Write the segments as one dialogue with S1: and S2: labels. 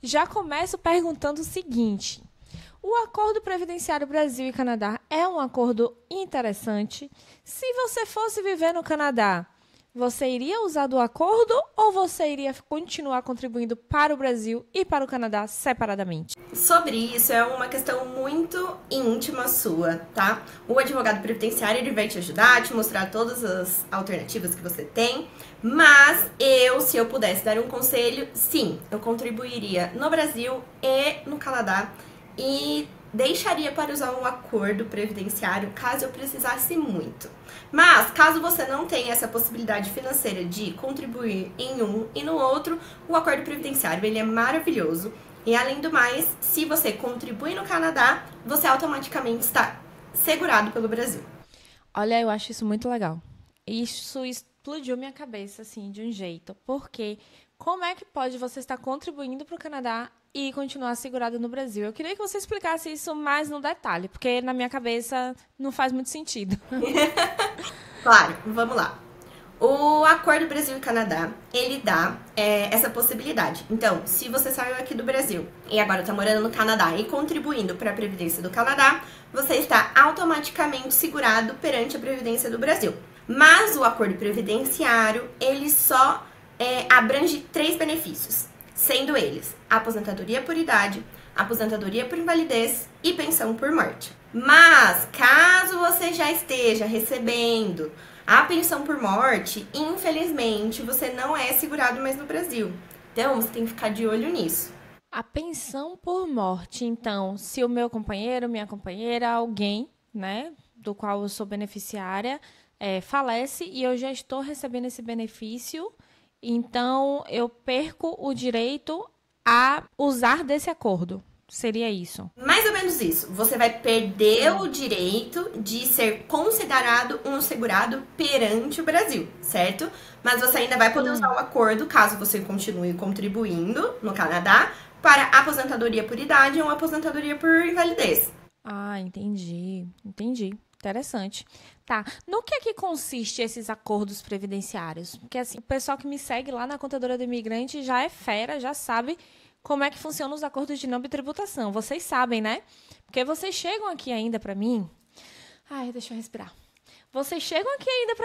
S1: já começo perguntando o seguinte: o Acordo Previdenciário Brasil e Canadá é um acordo interessante? Se você fosse viver no Canadá, você iria usar do acordo ou você iria continuar contribuindo para o Brasil e para o Canadá separadamente?
S2: Sobre isso, é uma questão muito íntima sua, tá? O advogado previdenciário, ele vai te ajudar, te mostrar todas as alternativas que você tem, mas se eu pudesse dar um conselho, sim, eu contribuiria no Brasil e no Canadá e deixaria para usar um acordo previdenciário caso eu precisasse muito. Mas, caso você não tenha essa possibilidade financeira de contribuir em um e no outro, o acordo previdenciário, ele é maravilhoso. E, além do mais, se você contribui no Canadá, você automaticamente está segurado pelo Brasil.
S1: Olha, eu acho isso muito legal. Isso explodiu minha cabeça, assim, de um jeito. Porque como é que pode você estar contribuindo para o Canadá e continuar segurado no Brasil? Eu queria que você explicasse isso mais no detalhe, porque na minha cabeça não faz muito sentido.
S2: Claro, vamos lá. O Acordo Brasil e Canadá, ele dá essa possibilidade. Então, se você saiu aqui do Brasil e agora está morando no Canadá e contribuindo para a Previdência do Canadá, você está automaticamente segurado perante a Previdência do Brasil. Mas o Acordo Previdenciário, ele só abrange 3 benefícios, sendo eles aposentadoria por idade, aposentadoria por invalidez e pensão por morte. Mas, caso você já esteja recebendo a pensão por morte, infelizmente, você não é segurado mais no Brasil. Então, você tem que ficar de olho nisso.
S1: A pensão por morte, então, se o meu companheiro, minha companheira, alguém, né, do qual eu sou beneficiária, falece e eu já estou recebendo esse benefício, então eu perco o direito a usar desse acordo. Seria isso?
S2: Mais ou menos isso. Você vai perder o direito de ser considerado um segurado perante o Brasil, certo? Mas você ainda vai poder usar o acordo, caso você continue contribuindo no Canadá, para aposentadoria por idade ou aposentadoria por invalidez.
S1: Ah, entendi. Interessante. Tá. No que é que consiste esses acordos previdenciários? Porque assim, o pessoal que me segue lá na Contadora do Imigrante já é fera, já sabe como é que funcionam os acordos de não bitributação. Vocês sabem, né? Porque vocês chegam aqui ainda para mim... Ai, deixa eu respirar. Vocês chegam aqui ainda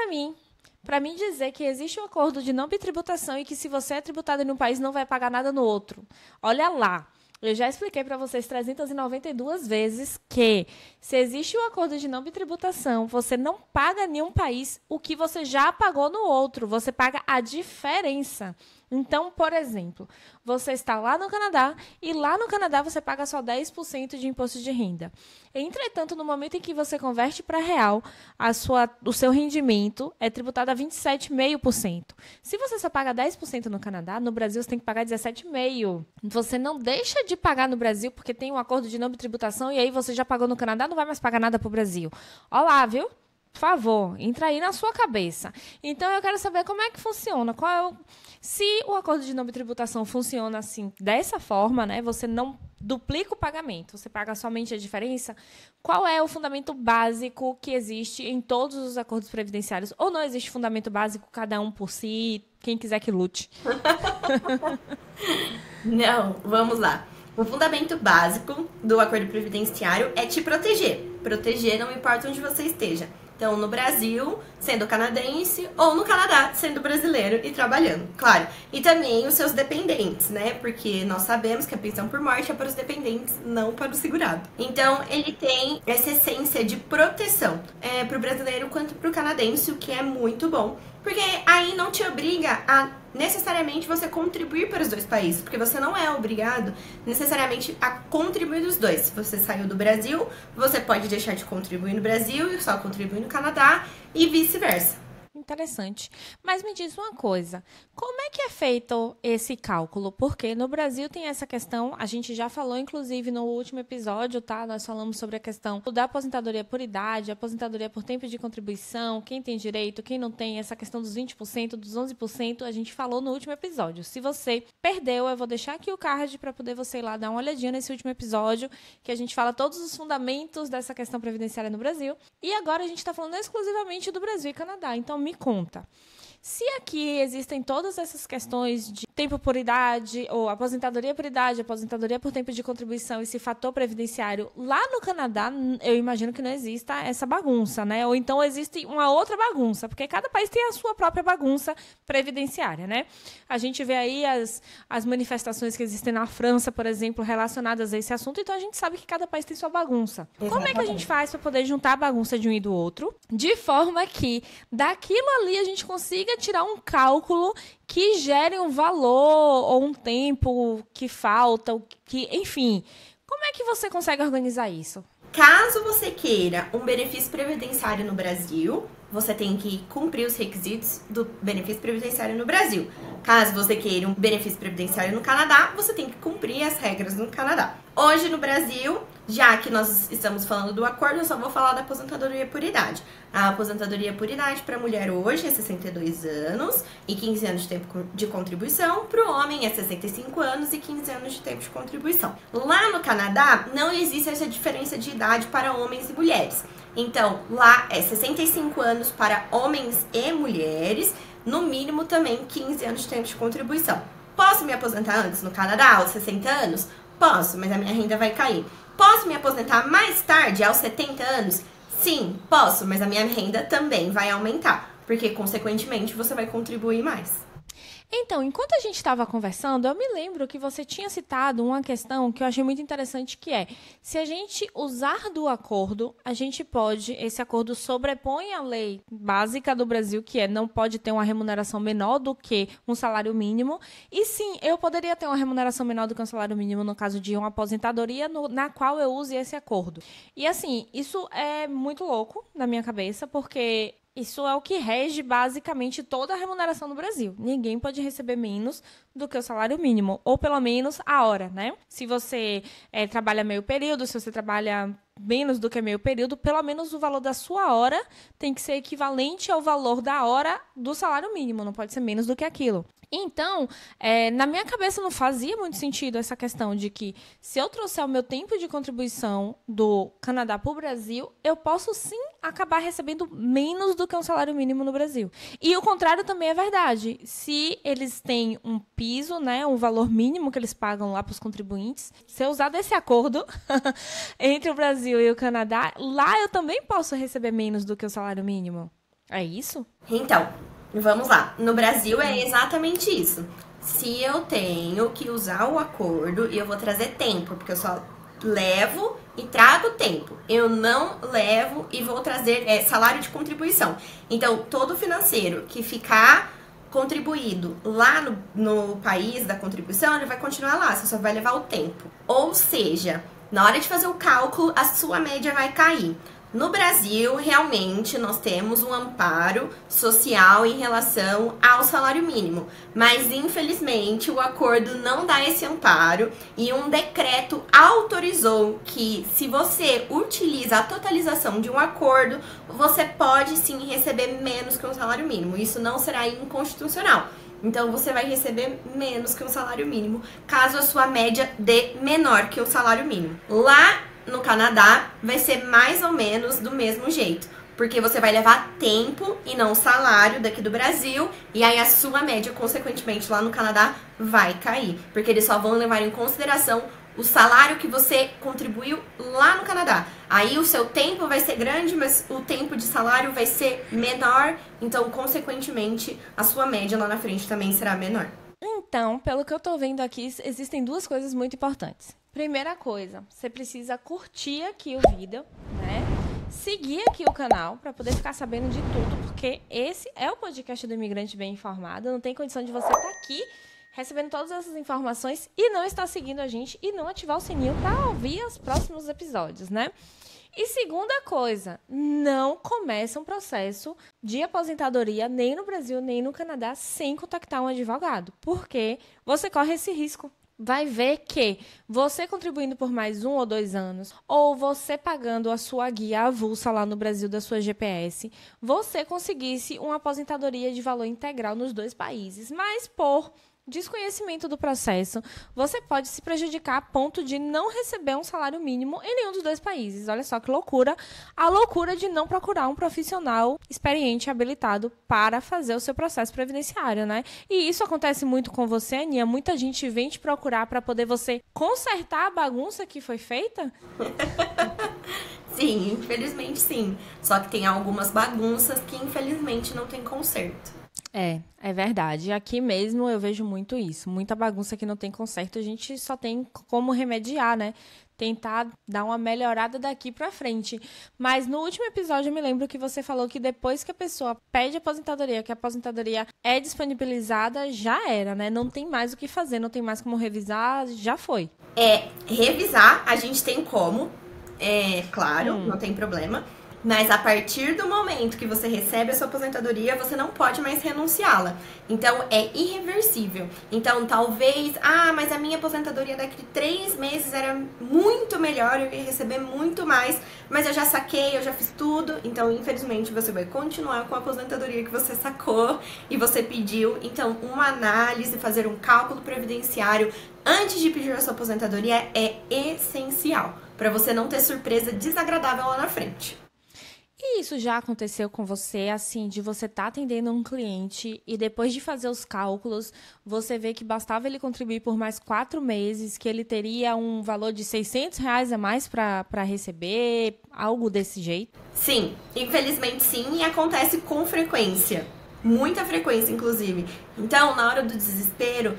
S1: para mim dizer que existe um acordo de não bitributação e que se você é tributado em um país não vai pagar nada no outro. Olha lá. Eu já expliquei para vocês 392 vezes que se existe um acordo de não bitributação, você não paga em um país o que você já pagou no outro. Você paga a diferença. Então, por exemplo, você está lá no Canadá e lá no Canadá você paga só 10% de imposto de renda. Entretanto, no momento em que você converte para real, o seu rendimento é tributado a 27,5%. Se você só paga 10% no Canadá, no Brasil você tem que pagar 17,5%. Você não deixa de pagar no Brasil porque tem um acordo de não tributação e aí você já pagou no Canadá, não vai mais pagar nada para o Brasil. Olha lá, viu? Por favor, entra aí na sua cabeça. Então, eu quero saber como é que funciona. Se o acordo de não tributação funciona assim, dessa forma, né? Você não duplica o pagamento, você paga somente a diferença. Qual é o fundamento básico que existe em todos os acordos previdenciários? Ou não existe fundamento básico, cada um por si, quem quiser que lute?
S2: Não, vamos lá. O fundamento básico do acordo previdenciário é te proteger. Proteger não importa onde você esteja. Então, no Brasil, sendo canadense, ou no Canadá, sendo brasileiro e trabalhando, claro. E também os seus dependentes, né? Porque nós sabemos que a pensão por morte é para os dependentes, não para o segurado. Então, ele tem essa essência de proteção para o brasileiro quanto para o canadense, o que é muito bom. Porque aí não te obriga a necessariamente você contribuir para os dois países, porque você não é obrigado necessariamente a contribuir dos dois. Se você saiu do Brasil, você pode deixar de contribuir no Brasil e só contribuir no Canadá e vice-versa.
S1: Interessante. Mas me diz uma coisa, como é que é feito esse cálculo? Porque no Brasil tem essa questão, a gente já falou, inclusive, no último episódio, tá? Nós falamos sobre a questão da aposentadoria por idade, aposentadoria por tempo de contribuição, quem tem direito, quem não tem, essa questão dos 20%, dos 11%, a gente falou no último episódio. Se você perdeu, eu vou deixar aqui o card para poder você ir lá dar uma olhadinha nesse último episódio, que a gente fala todos os fundamentos dessa questão previdenciária no Brasil. E agora a gente está falando exclusivamente do Brasil e Canadá. Então, me conta. Se aqui existem todas essas questões de tempo por idade, ou aposentadoria por idade, aposentadoria por tempo de contribuição, esse fator previdenciário, lá no Canadá, eu imagino que não exista essa bagunça, né? Ou então existe uma outra bagunça, porque cada país tem a sua própria bagunça previdenciária, né? A gente vê aí as manifestações que existem na França, por exemplo, relacionadas a esse assunto, então a gente sabe que cada país tem sua bagunça. Exatamente. Como é que a gente faz para poder juntar a bagunça de um e do outro, de forma que daquilo ali a gente consiga tirar um cálculo que gere um valor ou um tempo que falta, enfim. Como é que você consegue organizar isso?
S2: Caso você queira um benefício previdenciário no Brasil, você tem que cumprir os requisitos do benefício previdenciário no Brasil. Caso você queira um benefício previdenciário no Canadá, você tem que cumprir as regras no Canadá. Hoje no Brasil, já que nós estamos falando do acordo, eu só vou falar da aposentadoria por idade. A aposentadoria por idade para a mulher hoje é 62 anos e 15 anos de tempo de contribuição. Para o homem é 65 anos e 15 anos de tempo de contribuição. Lá no Canadá, não existe essa diferença de idade para homens e mulheres. Então, lá é 65 anos para homens e mulheres, no mínimo também 15 anos de tempo de contribuição. Posso me aposentar antes no Canadá, aos 60 anos? Posso, mas a minha renda vai cair. Posso me aposentar mais tarde, aos 70 anos? Sim, posso, mas a minha renda também vai aumentar, porque, consequentemente, você vai contribuir mais.
S1: Então, enquanto a gente estava conversando, eu me lembro que você tinha citado uma questão que eu achei muito interessante, que é, se a gente usar do acordo, a gente pode, esse acordo sobrepõe a lei básica do Brasil, que é não pode ter uma remuneração menor do que um salário mínimo, e sim, eu poderia ter uma remuneração menor do que um salário mínimo no caso de uma aposentadoria na qual eu use esse acordo. E assim, isso é muito louco na minha cabeça, porque isso é o que rege basicamente toda a remuneração no Brasil. Ninguém pode receber menos do que o salário mínimo, ou pelo menos a hora, né? Se você trabalha meio período, se você trabalha menos do que meio período, pelo menos o valor da sua hora tem que ser equivalente ao valor da hora do salário mínimo, não pode ser menos do que aquilo. Então, na minha cabeça não fazia muito sentido essa questão de que se eu trouxer o meu tempo de contribuição do Canadá para o Brasil, eu posso sim acabar recebendo menos do que um salário mínimo no Brasil. E o contrário também é verdade. Se eles têm um piso, né, um valor mínimo que eles pagam lá para os contribuintes, se eu usar desse acordo entre o Brasil e o Canadá, lá eu também posso receber menos do que o salário mínimo. É isso?
S2: Então, vamos lá. No Brasil é exatamente isso. Se eu tenho que usar o acordo e eu vou trazer tempo, porque eu só levo e trago tempo. Eu não levo e vou trazer salário de contribuição. Então, todo financeiro que ficar contribuído lá no país da contribuição, ele vai continuar lá, você só vai levar o tempo. Ou seja, na hora de fazer o cálculo, a sua média vai cair. No Brasil, realmente, nós temos um amparo social em relação ao salário mínimo, mas, infelizmente, o acordo não dá esse amparo e um decreto autorizou que, se você utiliza a totalização de um acordo, você pode, sim, receber menos que um salário mínimo. Isso não será inconstitucional. Então, você vai receber menos que um salário mínimo, caso a sua média dê menor que o salário mínimo. Lá no Canadá, vai ser mais ou menos do mesmo jeito, porque você vai levar tempo e não salário daqui do Brasil, e aí a sua média, consequentemente, lá no Canadá vai cair, porque eles só vão levar em consideração o salário que você contribuiu lá no Canadá. Aí o seu tempo vai ser grande, mas o tempo de salário vai ser menor, então, consequentemente, a sua média lá na frente também será menor.
S1: Então, pelo que eu tô vendo aqui, existem duas coisas muito importantes. Primeira coisa, você precisa curtir aqui o vídeo, né? Seguir aqui o canal para poder ficar sabendo de tudo, porque esse é o podcast do Imigrante Bem Informado. Não tem condição de você estar aqui recebendo todas essas informações e não estar seguindo a gente e não ativar o sininho para ouvir os próximos episódios, né? E segunda coisa, não começa um processo de aposentadoria nem no Brasil, nem no Canadá sem contactar um advogado, porque você corre esse risco. Vai ver que você contribuindo por mais 1 ou 2 anos, ou você pagando a sua guia avulsa lá no Brasil da sua GPS, você conseguisse uma aposentadoria de valor integral nos 2 países. Mas por desconhecimento do processo, você pode se prejudicar a ponto de não receber um salário mínimo em nenhum dos dois países. Olha só que loucura. A loucura de não procurar um profissional experiente e habilitado para fazer o seu processo previdenciário, né? E isso acontece muito com você, Aninha? Muita gente vem te procurar para poder você consertar a bagunça que foi feita?
S2: Sim, infelizmente sim. Só que tem algumas bagunças que infelizmente não tem conserto.
S1: É verdade. Aqui mesmo eu vejo muito isso. Muita bagunça que não tem conserto, a gente só tem como remediar, né? Tentar dar uma melhorada daqui pra frente. Mas no último episódio eu me lembro que você falou que depois que a pessoa pede aposentadoria, que a aposentadoria é disponibilizada, já era, né? Não tem mais o que fazer, não tem mais como revisar, já foi.
S2: Revisar a gente tem como, claro, não tem problema. Mas a partir do momento que você recebe a sua aposentadoria, você não pode mais renunciá-la. Então, é irreversível. Então, talvez, mas a minha aposentadoria daqui 3 meses era muito melhor, eu ia receber muito mais, mas eu já saquei, eu já fiz tudo. Então, infelizmente, você vai continuar com a aposentadoria que você sacou e você pediu. Então, uma análise, fazer um cálculo previdenciário antes de pedir a sua aposentadoria é essencial, para você não ter surpresa desagradável lá na frente.
S1: E isso já aconteceu com você, assim, de você estar atendendo um cliente e depois de fazer os cálculos, você vê que bastava ele contribuir por mais 4 meses, que ele teria um valor de R$600 a mais para receber, algo desse jeito?
S2: Sim, infelizmente sim, e acontece com frequência. Muita frequência, inclusive. Então, na hora do desespero,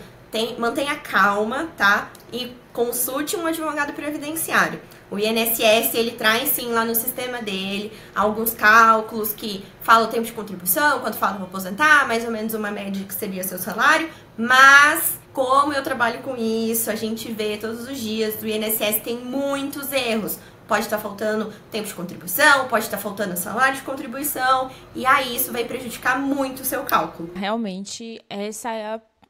S2: mantenha calma, tá? E consulte um advogado previdenciário. O INSS, ele traz sim lá no sistema dele alguns cálculos que falam o tempo de contribuição, quanto fala para aposentar, mais ou menos uma média que seria seu salário. Mas, como eu trabalho com isso, a gente vê todos os dias, o INSS tem muitos erros. Pode estar faltando tempo de contribuição, pode estar faltando salário de contribuição, e aí isso vai prejudicar muito o seu cálculo.
S1: Realmente,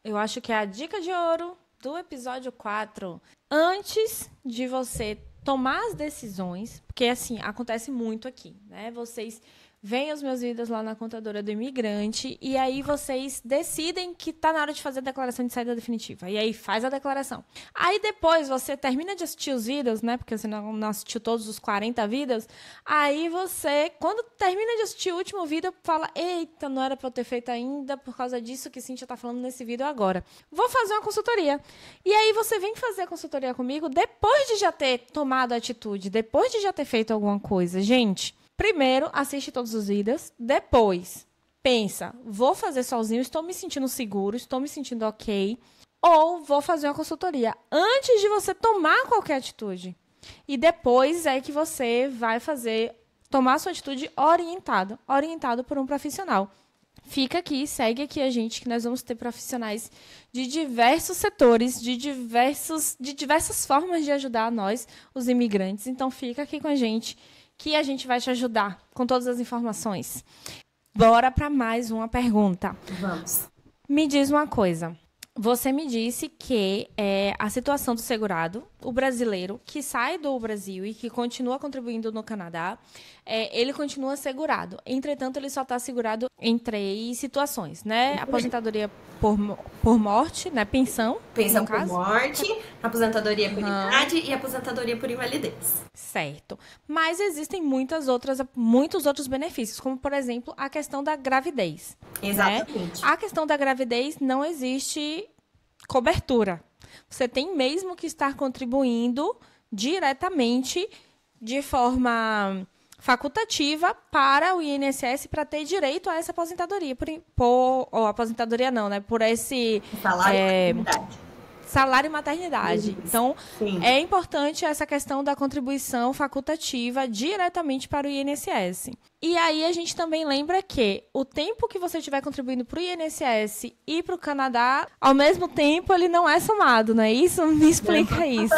S1: eu acho que é a dica de ouro do episódio 4. Antes de você tomar as decisões, porque assim, acontece muito aqui, né? Vocês veem os meus vídeos lá na contadora do imigrante e aí vocês decidem que tá na hora de fazer a declaração de saída definitiva. E aí faz a declaração. Aí depois você termina de assistir os vídeos, né? Porque você não assistiu todos os 40 vídeos. Aí você, quando termina de assistir o último vídeo, fala: eita, não era pra eu ter feito ainda por causa disso que Cíntia tá falando nesse vídeo agora. Vou fazer uma consultoria. E aí você vem fazer a consultoria comigo depois de já ter tomado a atitude, depois de já ter feito alguma coisa. Gente, primeiro, assiste todos os vídeos. Depois, pensa, vou fazer sozinho, estou me sentindo seguro, estou me sentindo ok. Ou vou fazer uma consultoria. Antes de você tomar qualquer atitude. E depois é que você vai tomar sua atitude orientado por um profissional. Fica aqui, segue aqui a gente, que nós vamos ter profissionais de diversos setores, de diversas formas de ajudar nós, os imigrantes. Então, fica aqui com a gente, que a gente vai te ajudar com todas as informações. Bora para mais uma pergunta.
S2: Vamos.
S1: Me diz uma coisa. Você me disse que a situação do segurado, o brasileiro que sai do Brasil e que continua contribuindo no Canadá, ele continua segurado. Entretanto, ele só está segurado em 3 situações, né? Aposentadoria por morte, né? Pensão
S2: por morte, aposentadoria por idade e aposentadoria por invalidez.
S1: Certo. Mas existem muitos outros benefícios, como, por exemplo, a questão da gravidez.
S2: Exatamente.
S1: Né? A questão da gravidez não existe cobertura. Você tem mesmo que estar contribuindo diretamente de forma facultativa para o INSS para ter direito a essa aposentadoria. Ou aposentadoria não, né? Por esse salário e maternidade. Então, é importante essa questão da contribuição facultativa diretamente para o INSS. E aí, a gente também lembra que o tempo que você estiver contribuindo para o INSS e para o Canadá, ao mesmo tempo, ele não é somado, não é isso? Me explica isso.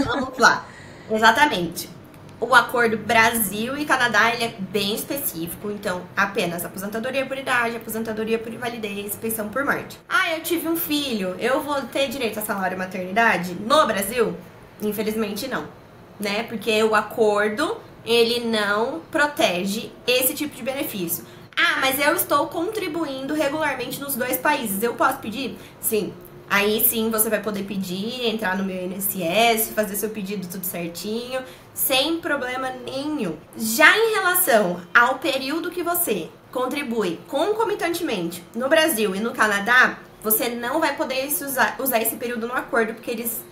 S2: Vamos lá. Exatamente. O acordo Brasil e Canadá, ele é bem específico, então apenas aposentadoria por idade, aposentadoria por invalidez, pensão por morte. Eu tive um filho, eu vou ter direito a salário maternidade no Brasil? Infelizmente não, né? Porque o acordo, ele não protege esse tipo de benefício. Ah, mas eu estou contribuindo regularmente nos 2 países, eu posso pedir? Sim. Aí sim você vai poder pedir, entrar no meu INSS, fazer seu pedido tudo certinho, sem problema nenhum. Já em relação ao período que você contribui concomitantemente no Brasil e no Canadá, você não vai poder usar esse período no acordo, porque eles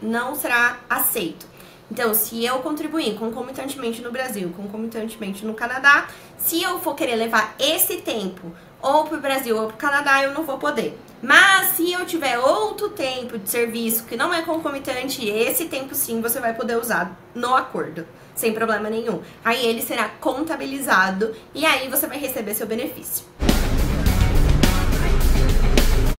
S2: não será aceito. Então, se eu contribuir concomitantemente no Brasil, concomitantemente no Canadá, se eu for querer levar esse tempo ou pro Brasil ou pro Canadá, eu não vou poder. Mas se eu tiver outro tempo de serviço que não é concomitante, esse tempo sim você vai poder usar no acordo, sem problema nenhum. Aí ele será contabilizado e aí você vai receber seu benefício.